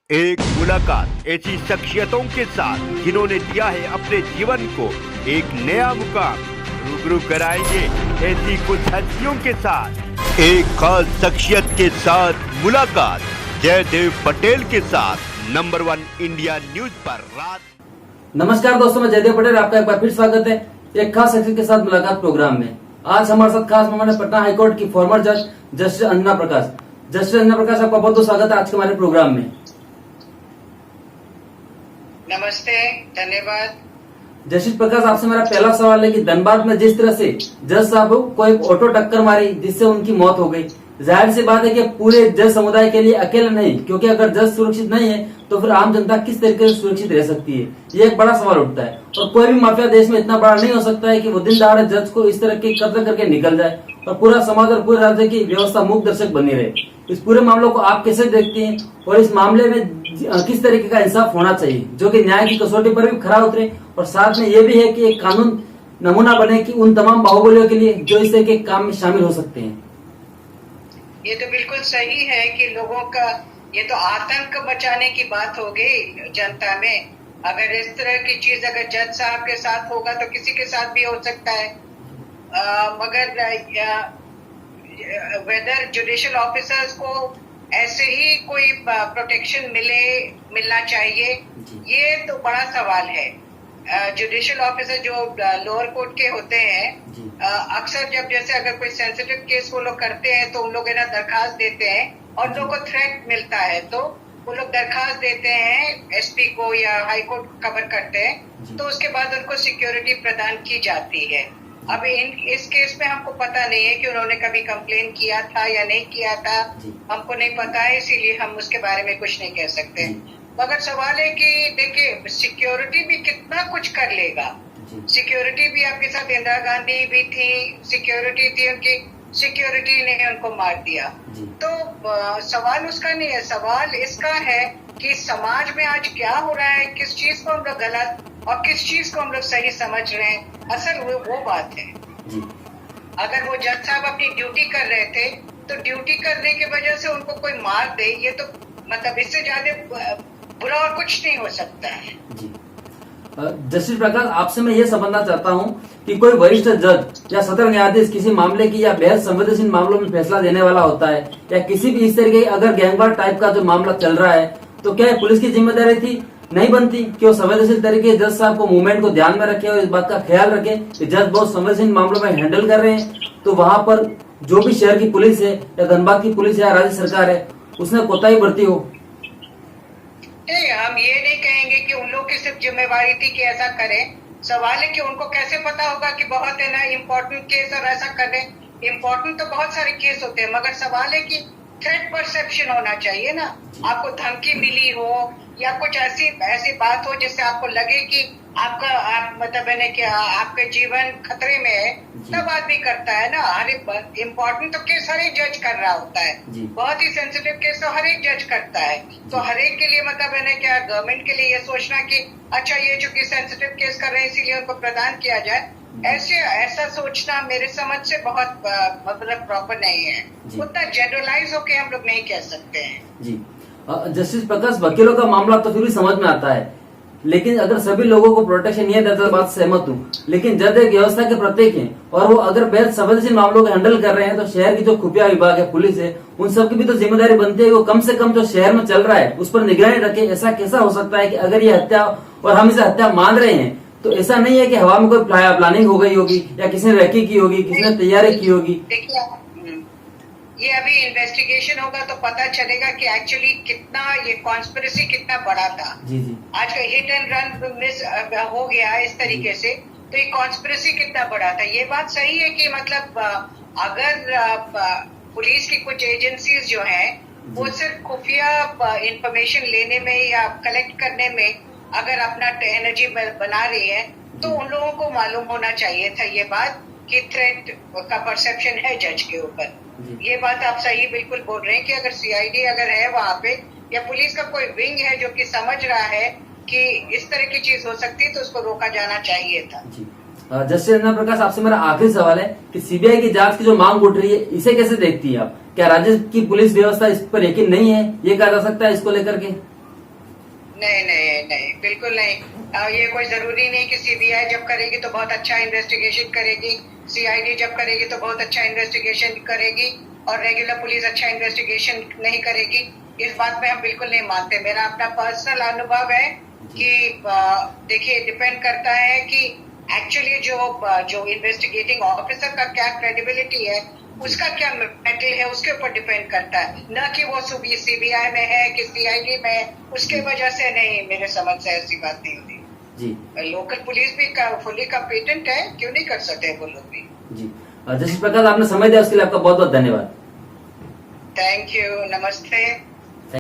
एक मुलाकात ऐसी शख्सियतों के साथ जिन्होंने दिया है अपने जीवन को एक नया मुकाम। रूबरू कराएंगे ऐसी कुछ हस्तियों के साथ एक खास शख्सियत के साथ मुलाकात। जयदेव पटेल के साथ नंबर 1 इंडिया न्यूज पर रात। नमस्कार दोस्तों, मैं जयदेव पटेल, आपका एक बार फिर स्वागत है एक खास शख्सियत के साथ मुलाकात प्रोग्राम में। आज हमारे साथ खास मेहमान है पटना हाईकोर्ट की फॉर्मर जज जस्टिस अंजना प्रकाश। जस्टिस अंजना प्रकाश, आपका बहुत बहुत स्वागत है आज के हमारे प्रोग्राम में। नमस्ते, धन्यवाद। जस्टिस प्रकाश, आपसे मेरा पहला सवाल है कि धनबाद में जिस तरह से जज साहब को एक ऑटो टक्कर मारी जिससे उनकी मौत हो गई, जाहिर सी बात है कि पूरे जज समुदाय के लिए अकेले नहीं, क्योंकि अगर जज सुरक्षित नहीं है तो फिर आम जनता किस तरीके से सुरक्षित रह सकती है, ये एक बड़ा सवाल उठता है। और कोई भी माफिया देश में इतना बड़ा नहीं हो सकता है कि वो दिन दहाड़े जज को इस तरह के कत्ल करके निकल जाए और पूरा समाज और पूरे राज्य की व्यवस्था मूक दर्शक बनी रहे। इस पूरे मामलों को आप कैसे देखती हैं और इस मामले में किस तरीके का इंसाफ होना चाहिए जो कि न्याय की कसौटी पर भी खरा उतरे, और साथ में ये भी है कि एक कानून नमूना बने कि उन तमाम बाहुबलियों के लिए जो इस तरह के काम में शामिल हो सकते हैं। ये तो बिल्कुल सही है कि लोगों का ये तो आतंक बचाने की बात हो गई जनता में। अगर इस तरह की चीज अगर जज साहब के साथ होगा तो किसी के साथ भी हो सकता है। मगर वेदर जुडिशियल ऑफिसर्स को ऐसे ही कोई प्रोटेक्शन मिलना चाहिए, ये तो बड़ा सवाल है। जुडिशियल ऑफिसर जो लोअर कोर्ट के होते हैं, अक्सर जब जैसे अगर कोई सेंसिटिव केस वो लोग करते हैं तो उन लोग ना दरखास्त देते हैं और लोगों को थ्रेट मिलता है तो वो लोग दरखास्त देते हैं एसपी को या हाई कोर्ट कवर करते हैं, तो उसके बाद उनको सिक्योरिटी प्रदान की जाती है। अब इस केस में हमको पता नहीं है कि उन्होंने कभी कंप्लेन किया था या नहीं किया था, हमको नहीं पता है, इसीलिए हम उसके बारे में कुछ नहीं कह सकते। मगर सवाल है कि देखिए सिक्योरिटी भी कितना कुछ कर लेगा। सिक्योरिटी भी आपके साथ इंदिरा गांधी भी थी, सिक्योरिटी थी, उनकी सिक्योरिटी ने उनको मार दिया। तो सवाल उसका नहीं है, सवाल इसका है कि समाज में आज क्या हो रहा है, किस चीज को हम लोग गलत और किस चीज को हम लोग सही समझ रहे हैं, असल वो बात है। अगर वो जज साहब अपनी ड्यूटी कर रहे थे तो ड्यूटी करने की वजह से उनको कोई मार दे, ये तो मतलब इससे ज्यादा बुरा और कुछ नहीं हो सकता है। जस्टिस प्रकाश, आपसे मैं ये समझना चाहता हूँ कि कोई वरिष्ठ जज या सत्र न्यायाधीश किसी मामले की या बेहद संवेदनशील मामलों में फैसला देने वाला होता है, या किसी भी इस तरीके अगर गैंगवार टाइप का जो मामला चल रहा है, तो क्या पुलिस की जिम्मेदारी थी नहीं बनती कि वो संवेदनशील तरीके जज साहब को मूवमेंट को ध्यान में रखे और इस बात का ख्याल रखे कि जज बहुत संवेदनशील मामलों में हैंडल कर रहे हैं, तो वहाँ पर जो भी शहर की पुलिस है या धनबाद की पुलिस या राज्य सरकार है उसने कोताही बरती हो। नहीं, हम ये नहीं कहेंगे कि उन लोग की सिर्फ जिम्मेवारी थी कि ऐसा करें। सवाल है कि उनको कैसे पता होगा कि बहुत है ना इम्पोर्टेंट केस और ऐसा करें। इम्पोर्टेंट तो बहुत सारे केस होते हैं, मगर सवाल है कि थ्रेट परसेप्शन होना चाहिए ना। आपको धमकी मिली हो या कुछ ऐसी बात हो जिससे आपको लगे कि आप मतलब है कि आपके जीवन खतरे में है, तब आदमी करता है ना। हर एक इम्पोर्टेंट तो केस हर एक जज कर रहा होता है, बहुत ही सेंसिटिव केस तो हर एक जज करता है। तो हर एक के लिए मतलब है क्या गवर्नमेंट के लिए ये सोचना कि अच्छा ये चूंकि सेंसिटिव केस कर रहे हैं इसीलिए उनको प्रदान किया जाए, ऐसा सोचना मेरे समझ से बहुत मतलब प्रॉपर नहीं है। उतना जनरलाइज होके हम लोग नहीं कह सकते हैं। जी जस्टिस प्रकाश, वकीलों का मामला तो फिर भी समझ में आता है, लेकिन अगर सभी लोगों को प्रोटेक्शन नहीं देता तो बात सहमत हूँ, लेकिन जज एक व्यवस्था के प्रतीक हैं और वो अगर बेहद संवेदनशील मामलों को हैंडल कर रहे हैं तो शहर की जो खुफिया विभाग है, पुलिस है, उन सबकी भी तो जिम्मेदारी बनती है कि वो कम से कम जो शहर में चल रहा है उस पर निगरानी रखे। ऐसा कैसा हो सकता है कि अगर ये हत्या और हम इसे हत्या मान रहे हैं तो ऐसा नहीं है कि हवा में कोई प्लानिंग हो गई होगी या किसी ने रैकी की होगी, किसी ने तैयारी की होगी। देखिए ये अभी इन्वेस्टिगेशन होगा तो पता चलेगा कि एक्चुअली कितना ये कॉन्स्पिरेसी कितना बड़ा था। आज का हिट एंड रन मिस हो गया इस तरीके से, तो ये कॉन्स्पिरेसी कितना बड़ा था। ये बात सही है कि मतलब अगर पुलिस की कुछ एजेंसीज जो हैं वो सिर्फ खुफिया इंफॉर्मेशन लेने में या कलेक्ट करने में अगर अपना एनर्जी बना रही है तो उन लोगों को मालूम होना चाहिए था ये बात कि थ्रेट का परसेप्शन है जज के ऊपर। ये बात आप सही बिल्कुल बोल रहे हैं कि अगर सीआईडी अगर है वहाँ पे या पुलिस का कोई विंग है जो कि समझ रहा है कि इस तरह की चीज हो सकती है तो उसको रोका जाना चाहिए था। जस्टिस अंजना प्रकाश, आपसे मेरा आखिरी सवाल है कि सीबीआई की जांच की जो मांग उठ रही है इसे कैसे देखती है आप? क्या राज्य की पुलिस व्यवस्था इस पर यकीन नहीं है, ये कहा जा सकता है इसको लेकर के? नहीं नहीं नहीं, बिल्कुल नहीं। ये कोई जरूरी नहीं कि सीबीआई जब करेगी तो बहुत अच्छा इन्वेस्टिगेशन करेगी, सीआईडी जब करेगी तो बहुत अच्छा इन्वेस्टिगेशन करेगी, और रेगुलर पुलिस अच्छा इन्वेस्टिगेशन नहीं करेगी। इस बात में हम बिल्कुल नहीं मानते। मेरा अपना पर्सनल अनुभव है कि देखिए, डिपेंड करता है कि एक्चुअली जो इन्वेस्टिगेटिंग ऑफिसर का क्या क्रेडिबिलिटी है, उसका क्या मेटल है, उसके ऊपर डिपेंड करता है, न कि वो सीबीआई में है कि सीआईडी में है। उसके वजह से नहीं, मेरे समझ से ऐसी बात नहीं होती जी। लोकल पुलिस भी फुली कॉम्पिटेंट है, क्यों नहीं कर सकते वो लोग भी जी। जस्टिस प्रकाश, आपने समय दिया उसके लिए आपका बहुत बहुत धन्यवाद। थैंक यू, नमस्ते।